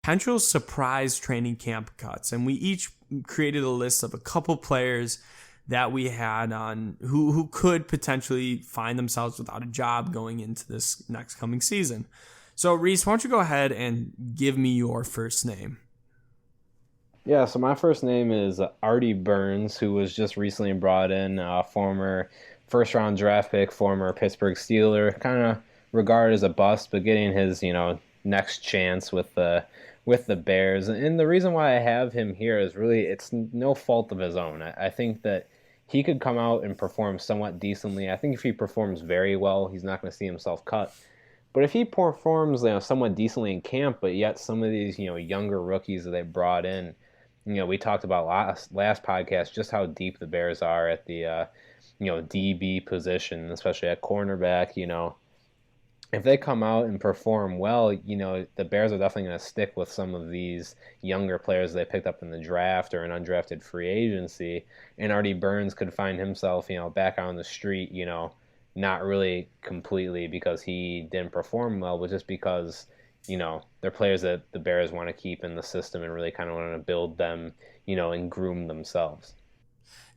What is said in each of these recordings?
potential surprise training camp cuts. And we each created a list of a couple players that we had on who could potentially find themselves without a job going into this next coming season. So, Reese, why don't you go ahead and give me your first name? Yeah, so my first name is Artie Burns, who was just recently brought in, former first round draft pick, former Pittsburgh Steeler, kind of regarded as a bust, but getting his, next chance with the Bears. And the reason why I have him here is really it's no fault of his own. I think that he could come out and perform somewhat decently. I think if he performs very well, he's not going to see himself cut. But if he performs, somewhat decently in camp, but yet some of these, younger rookies that they brought in, we talked about last podcast just how deep the Bears are at the, DB position, especially at cornerback. If they come out and perform well, the Bears are definitely going to stick with some of these younger players they picked up in the draft or an undrafted free agency. And Artie Burns could find himself, back on the street, not really completely because he didn't perform well, but just because, they're players that the Bears want to keep in the system and really kind of want to build them, and groom themselves.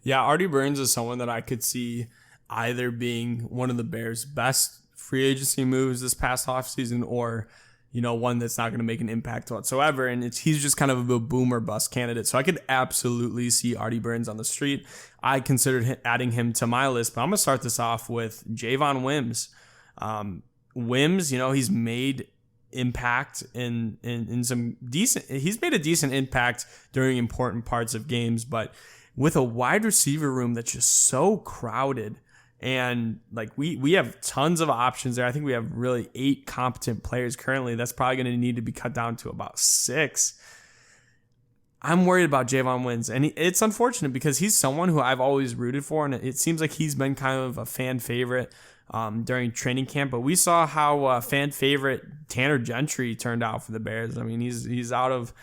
Yeah, Artie Burns is someone that I could see either being one of the Bears' best free agency moves this past offseason or, one that's not going to make an impact whatsoever. And he's just kind of a boom or bust candidate. So I could absolutely see Artie Burns on the street. I considered adding him to my list, but I'm going to start this off with Javon Wims. Wims, he's made impact in some decent, he's made a decent impact during important parts of games, but with a wide receiver room that's just so crowded, and like we have tons of options there. I think we have really 8 competent players currently. That's probably going to need to be cut down to about 6. I'm worried about Javon Wims, and it's unfortunate because he's someone who I've always rooted for, and it seems like he's been kind of a fan favorite during training camp. But we saw how fan favorite Tanner Gentry turned out for the Bears. I mean, he's out of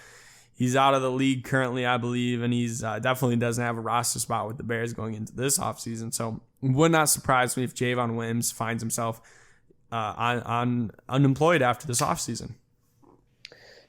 the league currently, I believe, and he's definitely doesn't have a roster spot with the Bears going into this offseason. So it would not surprise me if Javon Wims finds himself on unemployed after this offseason.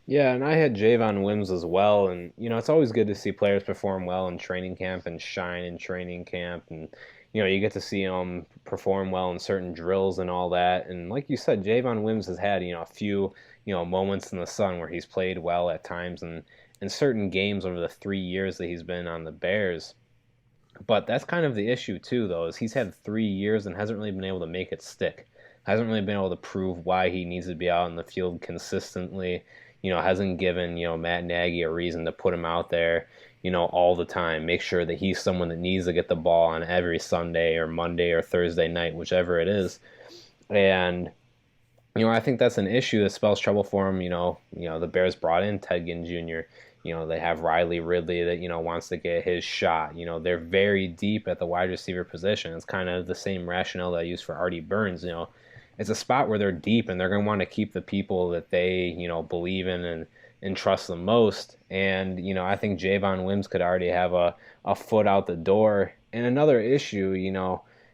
Yeah, and I had Javon Wims as well, and it's always good to see players perform well in training camp and shine in training camp, and you get to see them perform well in certain drills and all that. And like you said, Javon Wims has had a few moments in the sun where he's played well at times and in certain games over the 3 years that he's been on the Bears. But that's kind of the issue too, though, is he's had 3 years and hasn't really been able to make it stick. Hasn't really been able to prove why he needs to be out in the field consistently. Hasn't given, Matt Nagy a reason to put him out there, all the time. Make sure that he's someone that needs to get the ball on every Sunday or Monday or Thursday night, whichever it is. And, I think that's an issue that spells trouble for him. The Bears brought in Ted Ginn Jr. They have Riley Ridley that, wants to get his shot. They're very deep at the wide receiver position. It's kind of the same rationale that I use for Artie Burns. It's a spot where they're deep and they're going to want to keep the people that they, believe in and trust the most. And, I think Javon Wims could already have a foot out the door. And another issue,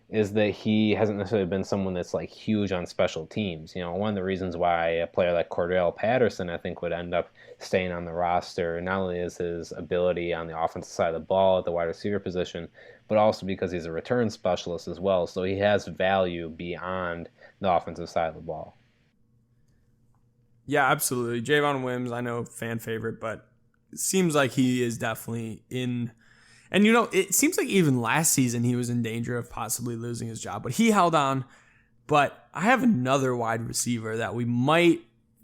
is that he hasn't necessarily been someone that's like huge on special teams. One of the reasons why a player like Cordell Patterson, I think, would end up staying on the roster, not only is his ability on the offensive side of the ball at the wide receiver position, but also because he's a return specialist as well. So he has value beyond the offensive side of the ball. Yeah, absolutely. Javon Wims, I know, fan favorite, but it seems like he is definitely in. And, it seems like even last season he was in danger of possibly losing his job, but he held on. But I have another wide receiver that we might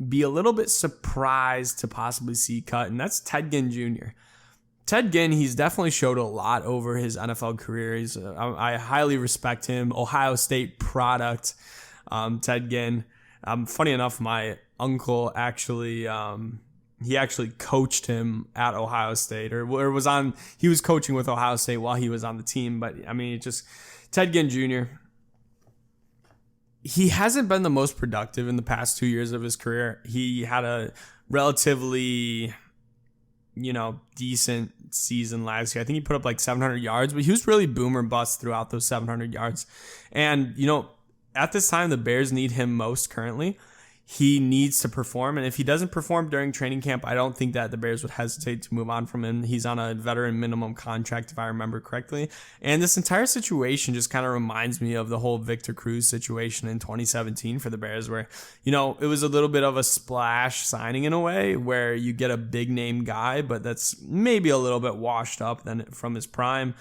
be a little bit surprised to possibly see cut, and that's Ted Ginn Jr. Ted Ginn, he's definitely showed a lot over his NFL career. I highly respect him. Ohio State product, Ted Ginn. Funny enough, my uncle actually he actually coached him at Ohio State, or he was coaching with Ohio State while he was on the team. But I mean, Ted Ginn Jr. He hasn't been the most productive in the past 2 years of his career. He had a relatively, decent season last year. I think he put up like 700 yards, but he was really boom or bust throughout those 700 yards. And, at this time, the Bears need him most currently. he needs to perform. And if he doesn't perform during training camp, I don't think that the Bears would hesitate to move on from him. He's on a veteran minimum contract, if I remember correctly. And this entire situation just kind of reminds me of the whole Victor Cruz situation in 2017 for the Bears, where, it was a little bit of a splash signing in a way, where you get a big name guy, but that's maybe a little bit washed up than from his prime.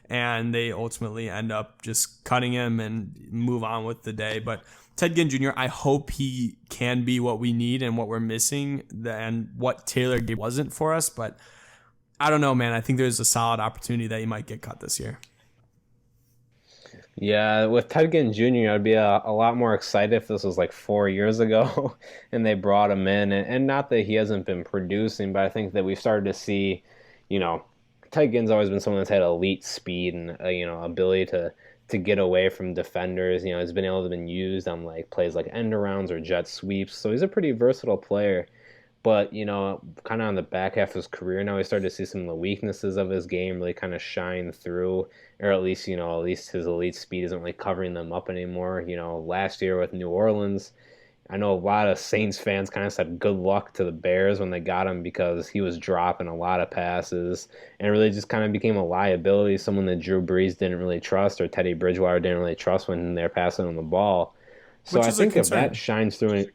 And they ultimately end up just cutting him and move on with the day. But Ted Ginn Jr., I hope he can be what we need and what we're missing and what Taylor wasn't for us. But I don't know, man. I think there's a solid opportunity that he might get cut this year. Yeah, with Ted Ginn Jr., I'd be a lot more excited if this was like 4 years ago and they brought him in. And not that he hasn't been producing, but I think that we've started to see, Ted Ginn's always been someone that's had elite speed and, ability to get away from defenders. He's been able to been used on like plays like end arounds or jet sweeps. So he's a pretty versatile player. But, kind of on the back half of his career now, we started to see some of the weaknesses of his game really kind of shine through, or at least his elite speed isn't really covering them up anymore. Last year with New Orleans, I know a lot of Saints fans kind of said good luck to the Bears when they got him because he was dropping a lot of passes and really just kind of became a liability, someone that Drew Brees didn't really trust or Teddy Bridgewater didn't really trust when they're passing on the ball. So I think if that shines through,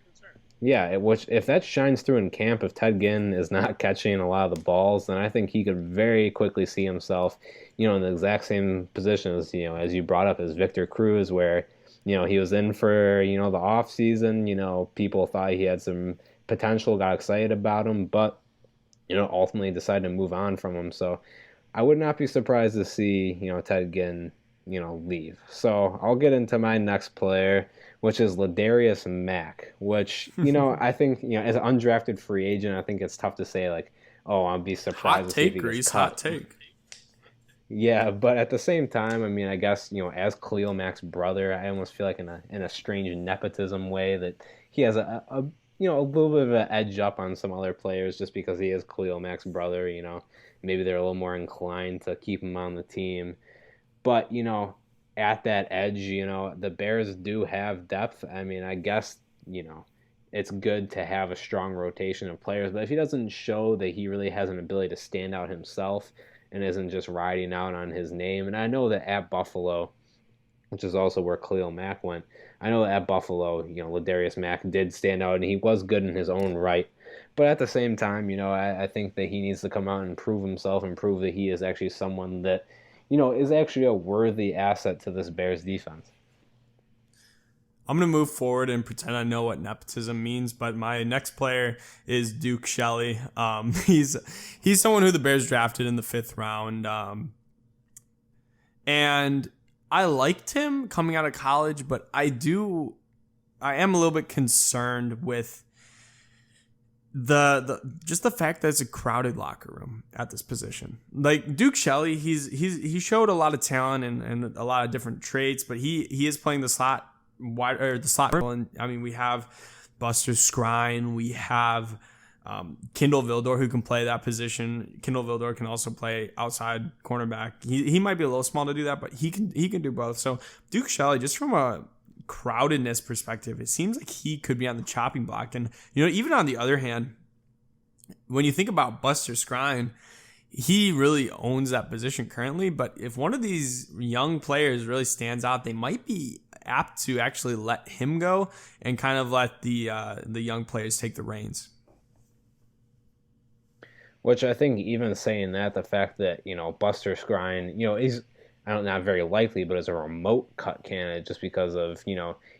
if that shines through in camp, if Ted Ginn is not catching a lot of the balls, then I think he could very quickly see himself, in the exact same position as, as you brought up, as Victor Cruz, where he was in for, the off season. People thought he had some potential, got excited about him, but, ultimately decided to move on from him. So I would not be surprised to see, Ted Ginn, leave. So I'll get into my next player, which is Ladarius Mack, which, I think, as an undrafted free agent, I think it's tough to say, like, oh, I'll be surprised to see if he gets cut. Hot take. Yeah, but at the same time, I mean, I guess, as Khalil Mack's brother, I almost feel like in a strange nepotism way that he has a little bit of an edge up on some other players just because he is Khalil Mack's brother. Maybe they're a little more inclined to keep him on the team. But, at that edge, the Bears do have depth. I mean, I guess, it's good to have a strong rotation of players, but if he doesn't show that he really has an ability to stand out himself and isn't just riding out on his name. And I know that at Buffalo, which is also where Khalil Mack went, I know that at Buffalo, Ladarius Mack did stand out and he was good in his own right. But at the same time, I think that he needs to come out and prove himself and prove that he is actually someone that, is actually a worthy asset to this Bears defense. I'm going to move forward and pretend I know what nepotism means, but my next player is Duke Shelley. He's someone who the Bears drafted in the 5th round. And I liked him coming out of college, but I am a little bit concerned with just the fact that it's a crowded locker room at this position. Like Duke Shelley, he showed a lot of talent and a lot of different traits, but he is playing the slot wide or the slot. And I mean, we have Buster Skrine, we have Kindle Vildor who can play that position. Kindle Vildor can also play outside cornerback. He might be a little small to do that, but he can do both. So Duke Shelley, just from a crowdedness perspective, it seems like he could be on the chopping block. And even on the other hand, when you think about Buster Skrine, he really owns that position currently. But if one of these young players really stands out, they might be apt to actually let him go and kind of let the young players take the reins. Which I think even saying that, the fact that, Buster Skrine, he's not very likely, but is a remote cut candidate just because of,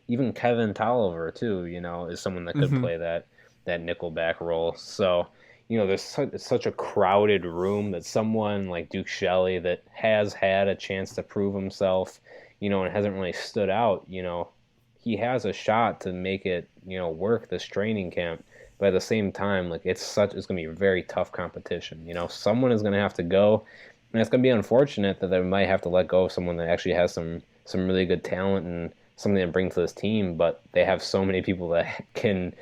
even Kevin Tolliver too, is someone that could play that nickelback role. So, there's such a crowded room that someone like Duke Shelley that has had a chance to prove himself, and hasn't really stood out, he has a shot to make it, work this training camp. But at the same time, like it's going to be a very tough competition. Someone is going to have to go, and it's going to be unfortunate that they might have to let go of someone that actually has some really good talent and something to bring to this team. But they have so many people that can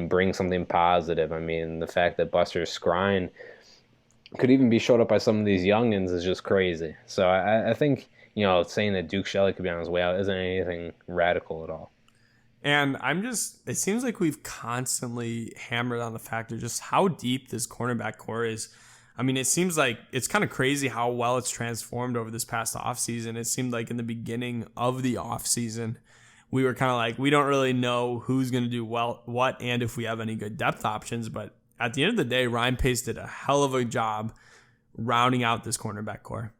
bring something positive. I mean, the fact that Buster Skrine could even be showed up by some of these youngins is just crazy. So I think saying that Duke Shelley could be on his way out isn't anything radical at all. And it seems like we've constantly hammered on the fact of just how deep this cornerback core is. I mean, it seems like it's kind of crazy how well it's transformed over this past offseason. It seemed like in the beginning of the offseason, we were kind of like, we don't really know who's going to do what, and if we have any good depth options. But at the end of the day, Ryan Pace did a hell of a job rounding out this cornerback core.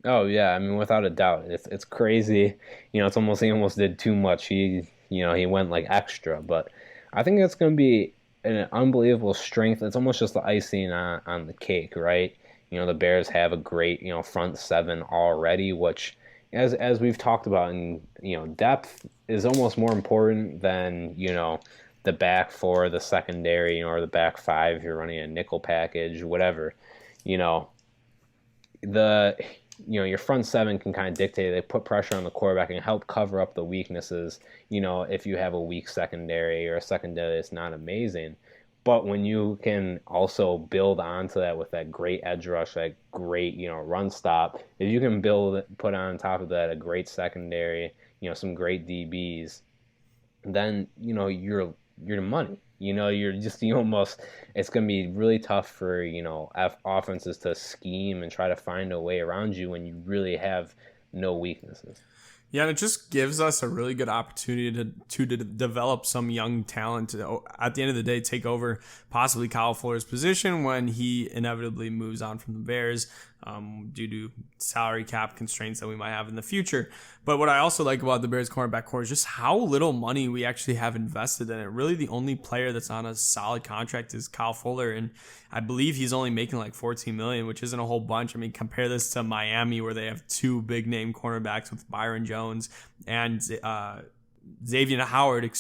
Oh yeah, I mean without a doubt, it's crazy. It's almost he almost did too much. He went like extra, but I think it's going to be an unbelievable strength. It's almost just the icing on the cake, right? The Bears have a great front seven already, which as we've talked about in depth is almost more important than the back four, the secondary, or the back five if you're running a nickel package, whatever. Your front seven can kind of dictate. They put pressure on the quarterback and help cover up the weaknesses, if you have a weak secondary or a secondary that's not amazing. But when you can also build onto that with that great edge rush, that great, run stop, if you can put on top of that a great secondary, some great DBs, then, you're the money. It's going to be really tough for, offenses to scheme and try to find a way around you when you really have no weaknesses. Yeah, and it just gives us a really good opportunity to develop some young talent to, at the end of the day, take over possibly Kyle Fuller's position when he inevitably moves on from the Bears due to salary cap constraints that we might have in the future. But what I also like about the Bears cornerback core is just how little money we actually have invested in it. Really, the only player that's on a solid contract is Kyle Fuller, and I believe he's only making like $14 million, which isn't a whole bunch. I mean, compare this to Miami, where they have two big name cornerbacks with Byron Jones and Xavier Howard,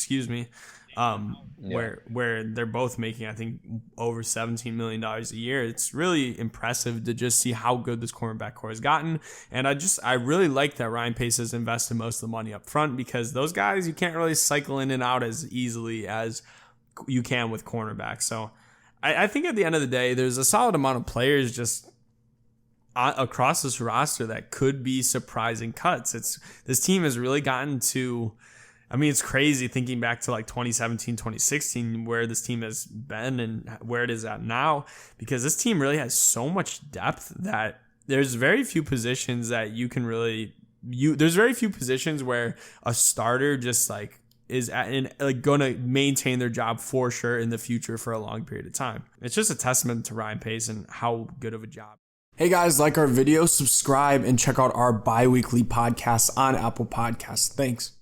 where they're both making, I think, over $17 million a year. It's really impressive to just see how good this cornerback core has gotten. And I really like that Ryan Pace has invested most of the money up front, because those guys, you can't really cycle in and out as easily as you can with cornerbacks. So I think at the end of the day, there's a solid amount of players just across this roster that could be surprising cuts. This team has really gotten to, I mean, it's crazy thinking back to like 2017, 2016, where this team has been and where it is at now, because this team really has so much depth that there's very few positions that you can really, there's very few positions where a starter just like is going to maintain their job for sure in the future for a long period of time. It's just a testament to Ryan Pace and how good of a job. Hey guys, like our video, subscribe, and check out our bi-weekly podcast on Apple Podcasts. Thanks.